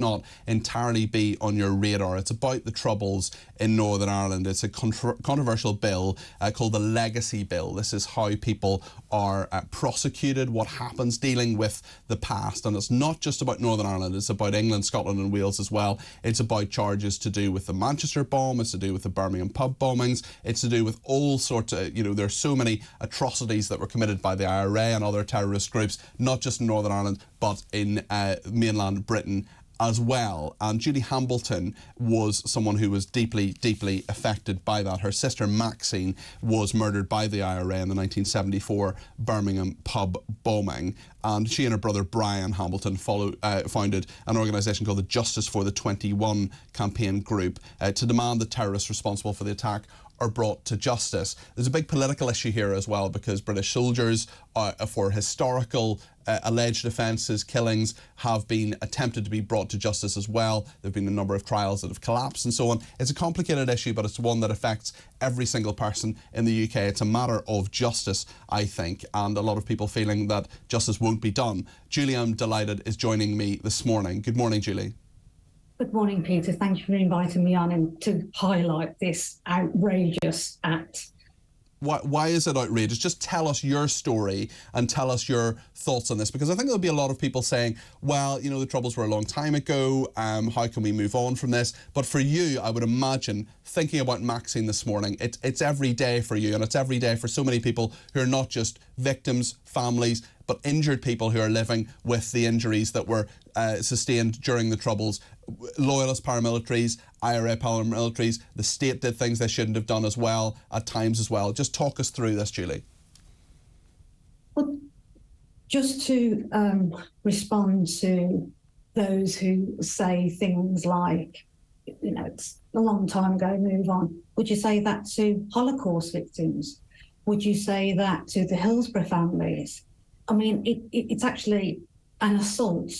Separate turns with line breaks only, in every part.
not entirely be on your radar. It's about the Troubles in Northern Ireland. It's a controversial bill called the Legacy Bill. This is how people are prosecuted, what happens, dealing with the past. And it's not just about Northern Ireland, it's about England, Scotland and Wales as well. It's about charges to do with the Manchester bomb, it's to do with the Birmingham pub bombings, it's to do with all sorts of, there's so many atrocities that were committed by the IRA and other terrorist groups, not just in Northern Ireland, but in mainland Britain as well. And Julie Hambleton was someone who was deeply, deeply affected by that. Her sister Maxine was murdered by the IRA in the 1974 Birmingham pub bombing. And she and her brother Brian Hambleton founded an organisation called the Justice for the 21 campaign group to demand the terrorists responsible for the attack are brought to justice. There's a big political issue here as well, because British soldiers for historical alleged offences, killings, have been attempted to be brought to justice as well. There have been a number of trials that have collapsed and so on. It's a complicated issue, but it's one that affects every single person in the UK. It's a matter of justice, I think, and a lot of people feeling that justice won't be done. Julie, I'm delighted, is joining me this morning. Good morning, Julie.
Good morning, Peter. Thank you for inviting me on and to highlight this outrageous act.
Why is it outrageous? Just tell us your story and tell us your thoughts on this, because I think there'll be a lot of people saying, well, the Troubles were a long time ago, how can we move on from this? But for you, I would imagine, thinking about Maxine this morning, it's every day for you, and it's every day for so many people who are not just victims, families, but injured people who are living with the injuries that were sustained during the Troubles. Loyalist paramilitaries, IRA paramilitaries, the state did things they shouldn't have done as well, at times as well. Just talk us through this, Julie.
Well, just to respond to those who say things like, it's a long time ago, move on. Would you say that to Holocaust victims? Would you say that to the Hillsborough families? I mean, it's actually an assault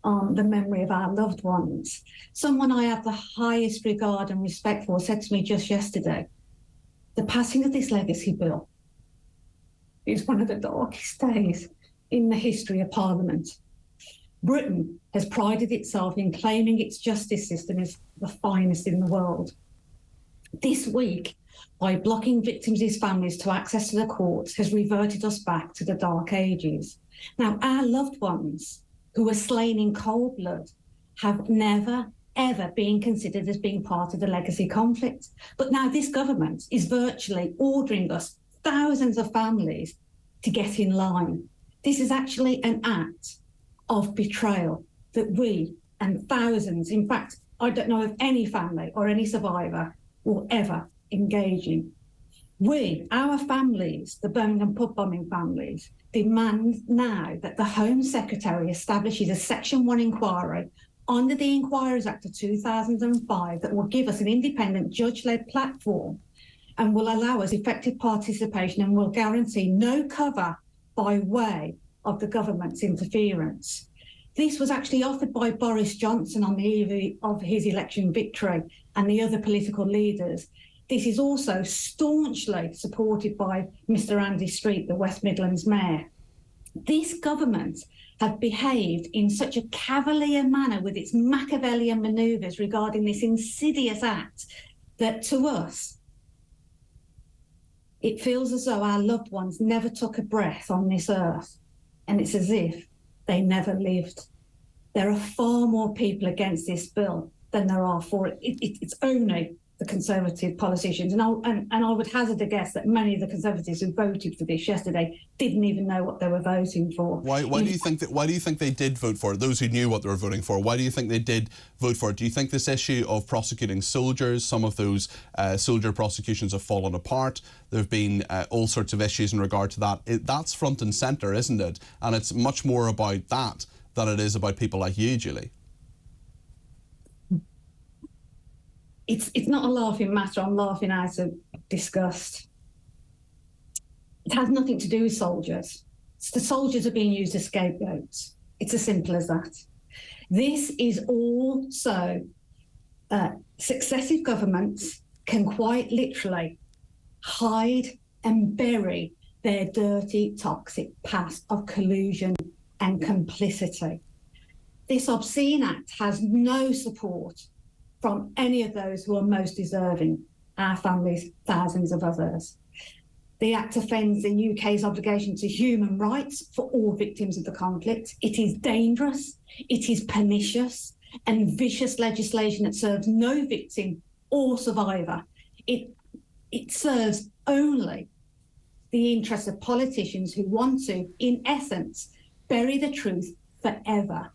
on the memory of our loved ones. Someone I have the highest regard and respect for said to me just yesterday, the passing of this legacy bill is one of the darkest days in the history of Parliament. Britain has prided itself in claiming its justice system is the finest in the world. This week, by blocking victims' families to access to the courts, has reverted us back to the dark ages. Now, our loved ones who were slain in cold blood have never, ever been considered as being part of the legacy conflict. But now this government is virtually ordering us, thousands of families, to get in line. This is actually an act of betrayal that we and thousands, in fact, I don't know of any family or any survivor will ever engage in. We, our families, the Birmingham pub bombing families, demand now that the Home Secretary establishes a Section 1 inquiry under the Inquiries Act of 2005 that will give us an independent judge-led platform and will allow us effective participation and will guarantee no cover by way of the government's interference. This was actually offered by Boris Johnson on the eve of his election victory and the other political leaders. This is also staunchly supported by Mr. Andy Street, the West Midlands Mayor. This government have behaved in such a cavalier manner with its Machiavellian manoeuvres regarding this insidious act that to us, it feels as though our loved ones never took a breath on this earth, and it's as if they never lived. There are far more people against this bill than there are for it. It's only the Conservative politicians. And I would hazard a guess that many of the Conservatives who voted for this yesterday didn't even know what they were voting for.
Why do you think they did vote for it? Those who knew what they were voting for, why do you think they did vote for it? Do you think this issue of prosecuting soldiers, some of those soldier prosecutions have fallen apart? There have been all sorts of issues in regard to that. That's front and centre, isn't it? And it's much more about that than it is about people like you, Julie.
It's not a laughing matter. I'm laughing out of disgust. It has nothing to do with soldiers. The soldiers are being used as scapegoats. It's as simple as that. This is also successive governments can quite literally hide and bury their dirty, toxic past of collusion and complicity. This obscene act has no support from any of those who are most deserving, our families, thousands of others. The Act offends the UK's obligation to human rights for all victims of the conflict. It is dangerous, it is pernicious and vicious legislation that serves no victim or survivor. It serves only the interests of politicians who want to, in essence, bury the truth forever.